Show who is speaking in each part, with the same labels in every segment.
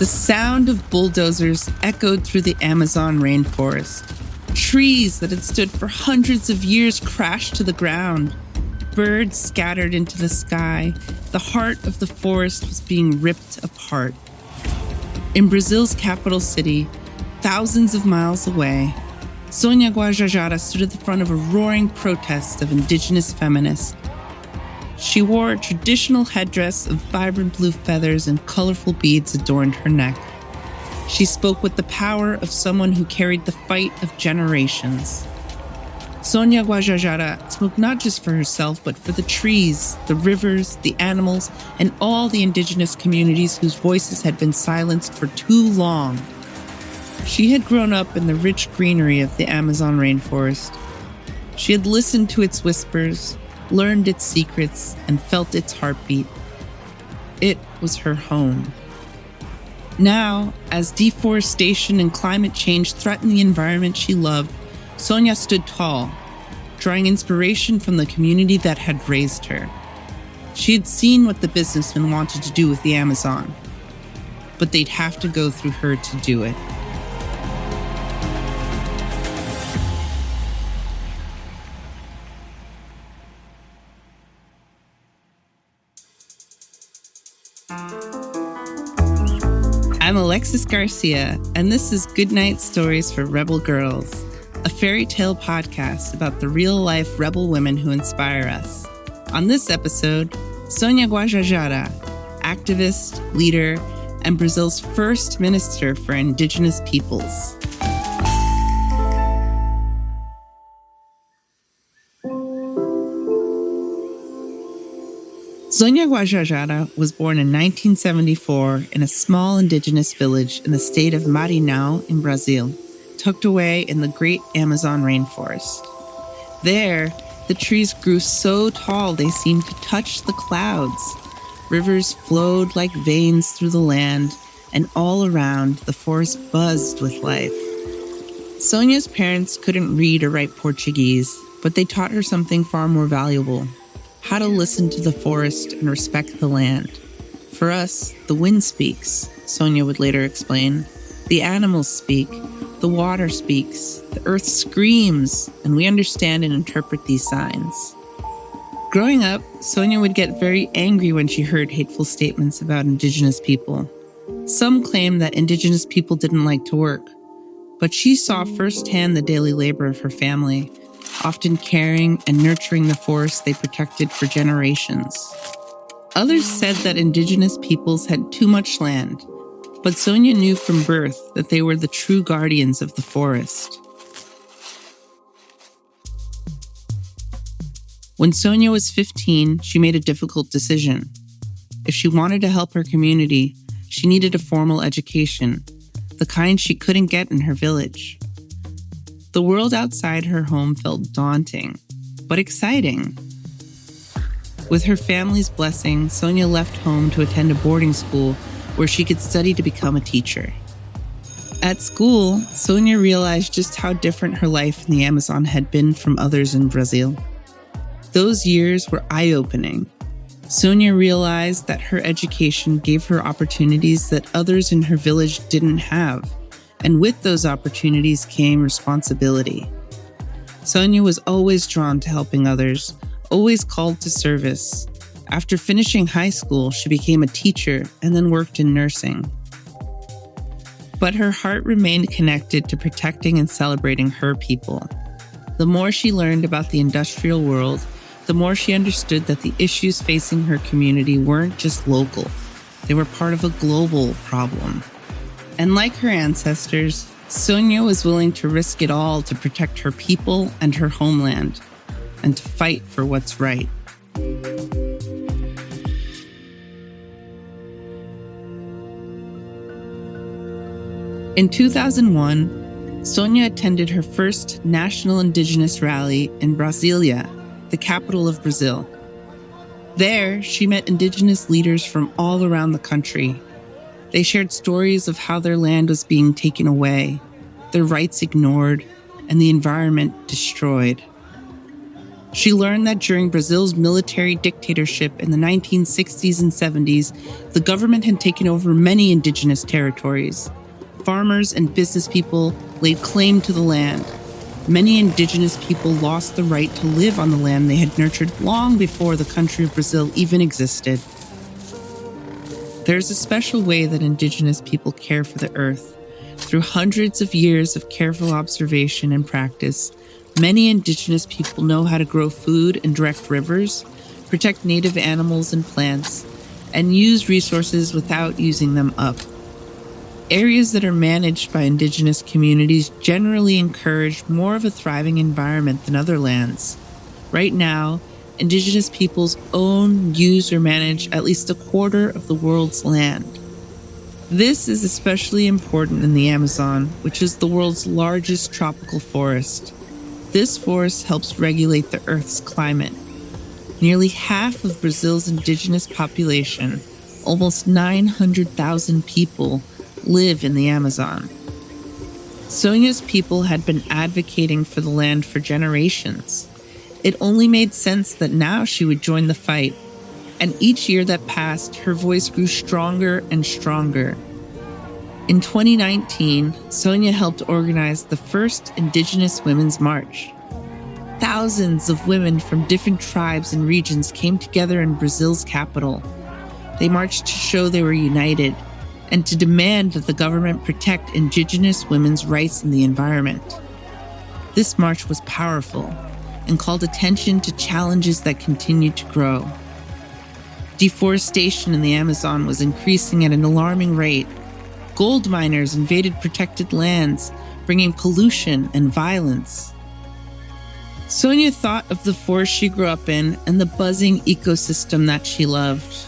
Speaker 1: The sound of bulldozers echoed through the Amazon rainforest. Trees that had stood for hundreds of years crashed to the ground. Birds scattered into the sky. The heart of the forest was being ripped apart. In Brazil's capital city, thousands of miles away, Sônia Guajajara stood at the front of a roaring protest of indigenous feminists. She wore a traditional headdress of vibrant blue feathers and colorful beads adorned her neck. She spoke with the power of someone who carried the fight of generations. Sônia Guajajara spoke not just for herself, but for the trees, the rivers, the animals, and all the indigenous communities whose voices had been silenced for too long. She had grown up in the rich greenery of the Amazon rainforest. She had listened to its whispers, learned its secrets, and felt its heartbeat. It was her home. Now, as deforestation and climate change threatened the environment she loved, Sônia stood tall, drawing inspiration from the community that had raised her. She had seen what the businessmen wanted to do with the Amazon, but they'd have to go through her to do it. I'm Alexis Garcia, and this is Goodnight Stories for Rebel Girls, a fairy tale podcast about the real-life rebel women who inspire us. On this episode, Sônia Guajajara, activist, leader, and Brazil's first minister for indigenous peoples. Sônia Guajajara was born in 1974 in a small indigenous village in the state of Maranhão in Brazil, tucked away in the great Amazon rainforest. There, the trees grew so tall they seemed to touch the clouds. Rivers flowed like veins through the land, and all around, the forest buzzed with life. Sônia's parents couldn't read or write Portuguese, but they taught her something far more valuable: how to listen to the forest and respect the land. For us, the wind speaks, Sônia would later explain. The animals speak, the water speaks, the earth screams, and we understand and interpret these signs. Growing up, Sônia would get very angry when she heard hateful statements about indigenous people. Some claimed that indigenous people didn't like to work, but she saw firsthand the daily labor of her family, often caring and nurturing the forest they protected for generations. Others said that indigenous peoples had too much land, but Sônia knew from birth that they were the true guardians of the forest. When Sônia was 15, she made a difficult decision. If she wanted to help her community, she needed a formal education, the kind she couldn't get in her village. The world outside her home felt daunting, but exciting. With her family's blessing, Sônia left home to attend a boarding school where she could study to become a teacher. At school, Sônia realized just how different her life in the Amazon had been from others in Brazil. Those years were eye-opening. Sônia realized that her education gave her opportunities that others in her village didn't have. And with those opportunities came responsibility. Sônia was always drawn to helping others, always called to service. After finishing high school, she became a teacher and then worked in nursing. But her heart remained connected to protecting and celebrating her people. The more she learned about the industrial world, the more she understood that the issues facing her community weren't just local. They were part of a global problem. And like her ancestors, Sônia was willing to risk it all to protect her people and her homeland, and to fight for what's right. In 2001, Sônia attended her first National Indigenous Rally in Brasília, the capital of Brazil. There, she met indigenous leaders from all around the country. They shared stories of how their land was being taken away, their rights ignored, and the environment destroyed. She learned that during Brazil's military dictatorship in the 1960s and 70s, the government had taken over many indigenous territories. Farmers and business people laid claim to the land. Many indigenous people lost the right to live on the land they had nurtured long before the country of Brazil even existed. There's a special way that indigenous people care for the earth. Through hundreds of years of careful observation and practice, many indigenous people know how to grow food and direct rivers, protect native animals and plants, and use resources without using them up. Areas that are managed by indigenous communities generally encourage more of a thriving environment than other lands. Right now, indigenous peoples own, use, or manage at least a quarter of the world's land. This is especially important in the Amazon, which is the world's largest tropical forest. This forest helps regulate the Earth's climate. Nearly half of Brazil's indigenous population, almost 900,000 people, live in the Amazon. Sonia's people had been advocating for the land for generations. It only made sense that now she would join the fight, and each year that passed, her voice grew stronger and stronger. In 2019, Sonia helped organize the first Indigenous Women's March. Thousands of women from different tribes and regions came together in Brazil's capital. They marched to show they were united and to demand that the government protect Indigenous women's rights in the environment. This march was powerful and called attention to challenges that continued to grow. Deforestation in the Amazon was increasing at an alarming rate. Gold miners invaded protected lands, bringing pollution and violence. Sonia thought of the forest she grew up in and the buzzing ecosystem that she loved.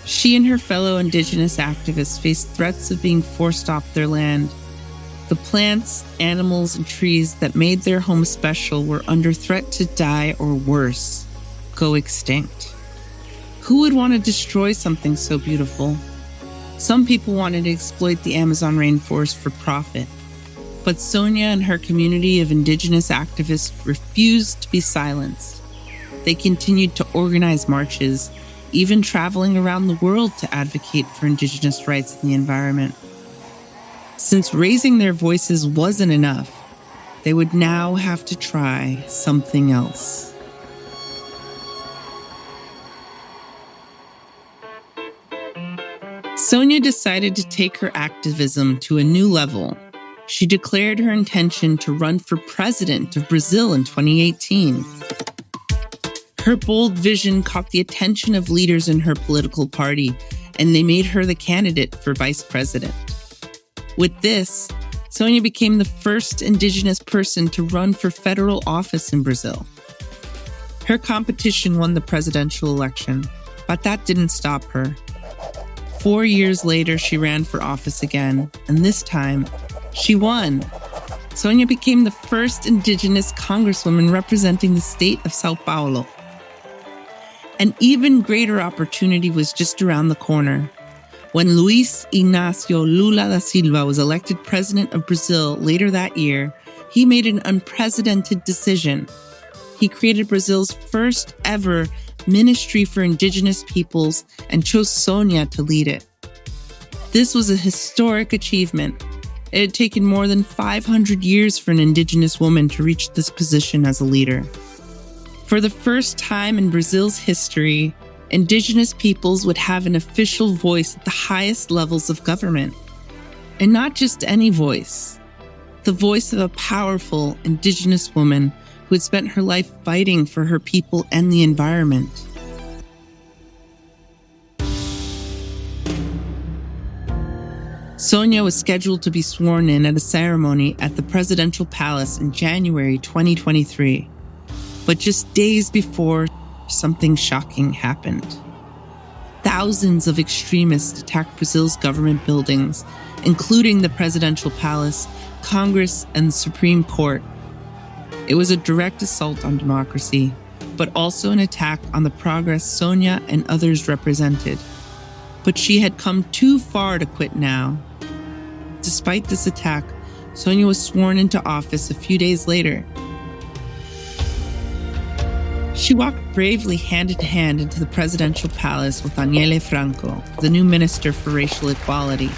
Speaker 1: She and her fellow indigenous activists faced threats of being forced off their land. The plants, animals, and trees that made their home special were under threat to die or worse, go extinct. Who would want to destroy something so beautiful? Some people wanted to exploit the Amazon rainforest for profit, but Sonia and her community of indigenous activists refused to be silenced. They continued to organize marches, even traveling around the world to advocate for indigenous rights in the environment. Since raising their voices wasn't enough, they would now have to try something else. Sonia decided to take her activism to a new level. She declared her intention to run for president of Brazil in 2018. Her bold vision caught the attention of leaders in her political party, and they made her the candidate for vice president. With this, Sonia became the first indigenous person to run for federal office in Brazil. Her competition won the presidential election, but that didn't stop her. 4 years later, she ran for office again, and this time, she won. Sonia became the first indigenous congresswoman representing the state of São Paulo. An even greater opportunity was just around the corner. When Luiz Inácio Lula da Silva was elected president of Brazil later that year, he made an unprecedented decision. He created Brazil's first ever Ministry for Indigenous Peoples and chose Sonia to lead it. This was a historic achievement. It had taken more than 500 years for an indigenous woman to reach this position as a leader. For the first time in Brazil's history, indigenous peoples would have an official voice at the highest levels of government. And not just any voice, the voice of a powerful indigenous woman who had spent her life fighting for her people and the environment. Sonia was scheduled to be sworn in at a ceremony at the presidential palace in January 2023. But just days before, something shocking happened. Thousands of extremists attacked Brazil's government buildings, including the presidential palace, Congress, and the Supreme Court. It was a direct assault on democracy, but also an attack on the progress Sonia and others represented. But she had come too far to quit now. Despite this attack, Sonia was sworn into office a few days later. She walked bravely hand-in-hand into the presidential palace with Aniele Franco, the new minister for racial equality.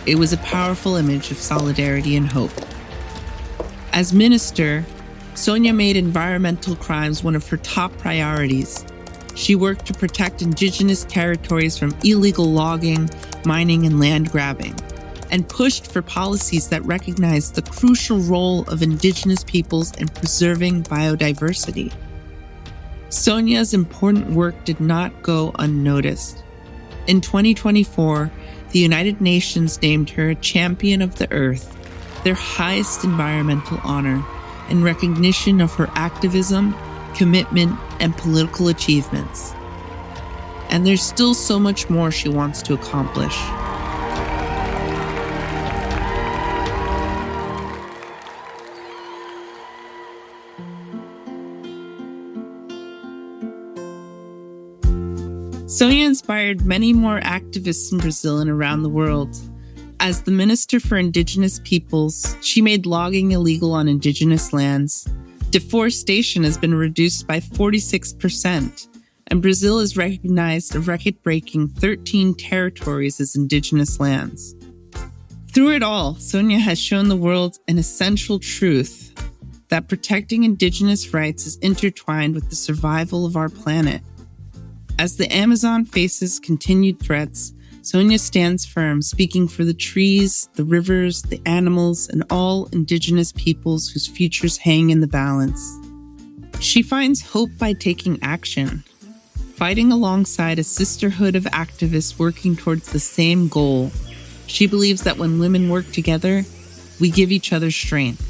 Speaker 1: It was a powerful image of solidarity and hope. As minister, Sonia made environmental crimes one of her top priorities. She worked to protect indigenous territories from illegal logging, mining, and land grabbing, and pushed for policies that recognized the crucial role of indigenous peoples in preserving biodiversity. Sonia's important work did not go unnoticed. In 2024, the United Nations named her a Champion of the Earth, their highest environmental honor, in recognition of her activism, commitment, and political achievements. And there's still so much more she wants to accomplish. Sonia inspired many more activists in Brazil and around the world. As the Minister for Indigenous Peoples, she made logging illegal on indigenous lands. Deforestation has been reduced by 46%, and Brazil has recognized a record-breaking 13 territories as indigenous lands. Through it all, Sonia has shown the world an essential truth, that protecting indigenous rights is intertwined with the survival of our planet. As the Amazon faces continued threats, Sonia stands firm, speaking for the trees, the rivers, the animals, and all indigenous peoples whose futures hang in the balance. She finds hope by taking action, fighting alongside a sisterhood of activists working towards the same goal. She believes that when women work together, we give each other strength.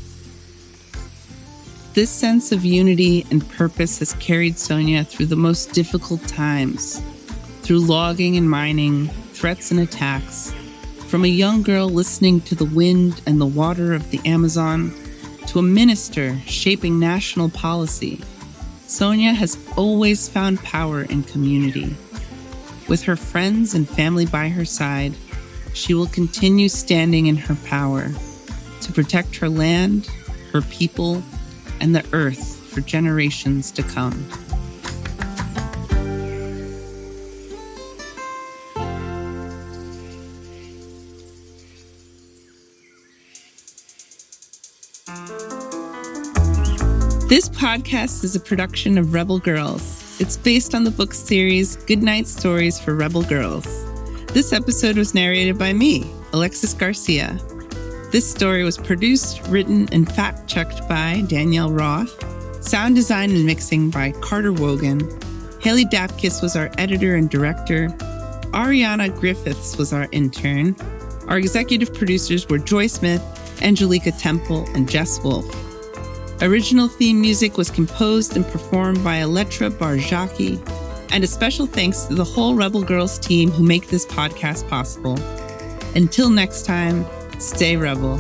Speaker 1: This sense of unity and purpose has carried Sonia through the most difficult times, through logging and mining, threats and attacks. From a young girl listening to the wind and the water of the Amazon, to a minister shaping national policy, Sonia has always found power in community. With her friends and family by her side, she will continue standing in her power to protect her land, her people, and the earth for generations to come. This podcast is a production of Rebel Girls. It's based on the book series Goodnight Stories for Rebel Girls. This episode was narrated by me, Alexis Garcia. This story was produced, written, and fact-checked by Danielle Roth. Sound design and mixing by Carter Woghan. Haley Dapkus was our editor and director. Arianna Griffiths was our intern. Our executive producers were Joy Smith, Anjelika Temple, and Jes Wolfe. Original theme music was composed and performed by Elettra Bargiacchi. And a special thanks to the whole Rebel Girls team who make this podcast possible. Until next time, stay rebel.